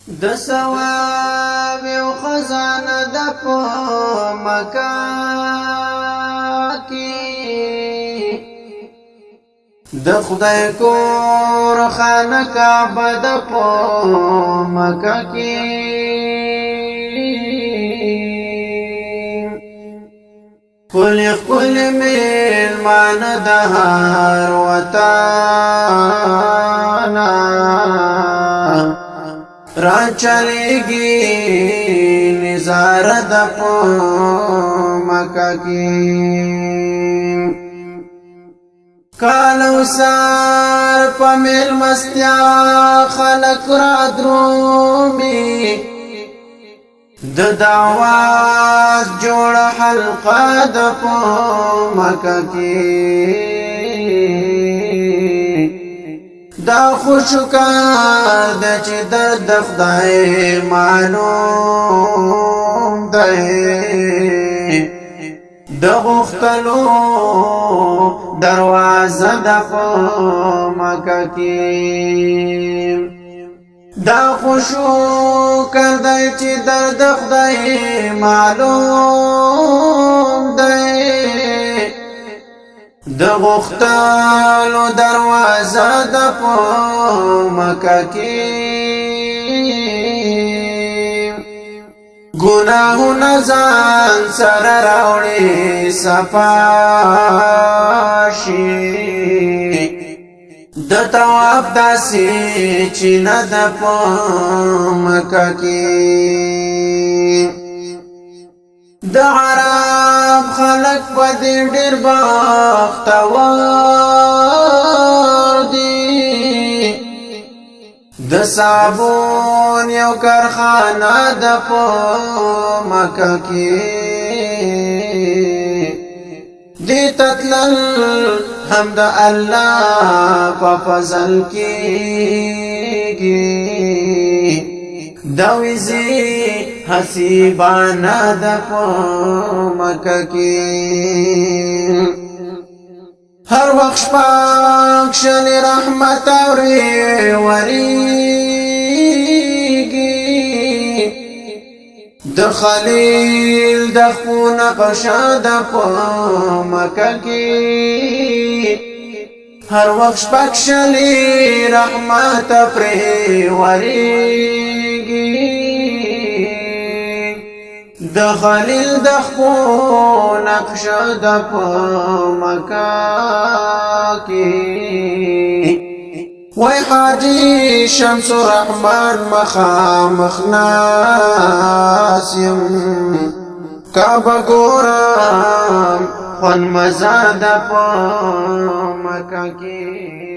د ثواب او خزانه د په مکه کې د خدای کور خانه کعبه د په مکه کې کل میلمان د هر وطن را چلیږي نظاره د په مکه کې کالو سار په میلمستیا خلک را درومي د دعوات جوړ حلقه د په مکه کې دا خوشکار د چې درد خدای معلوم دی د غختلو دروازه د په مکه کې دا خوشکار دی چې درد خدای معلوم دی د غختلو دروازه د په مکه کې ګناهونه ځان سره راوړي صفا شي د طواف داسې چې نه د په مکه کې د عرب خلق په دې ډېر بختور دي د صابون یو کارخانه د په مکه کې دې تتلل هم د الله په فضل کېږي دا ویزي حسیبانا د په مکه کې هر وخت شپږ شلې رحمت ورېږي د خلیل د خون قشا د په مکه کې هر وخت شپږ شلې رحمت ورېږي د خلیل د خو نقش د په مکه کې وای حاجی شمس الرحمن مخامخ ناس یم کعبه ګورم خوند مزه د په مکه کې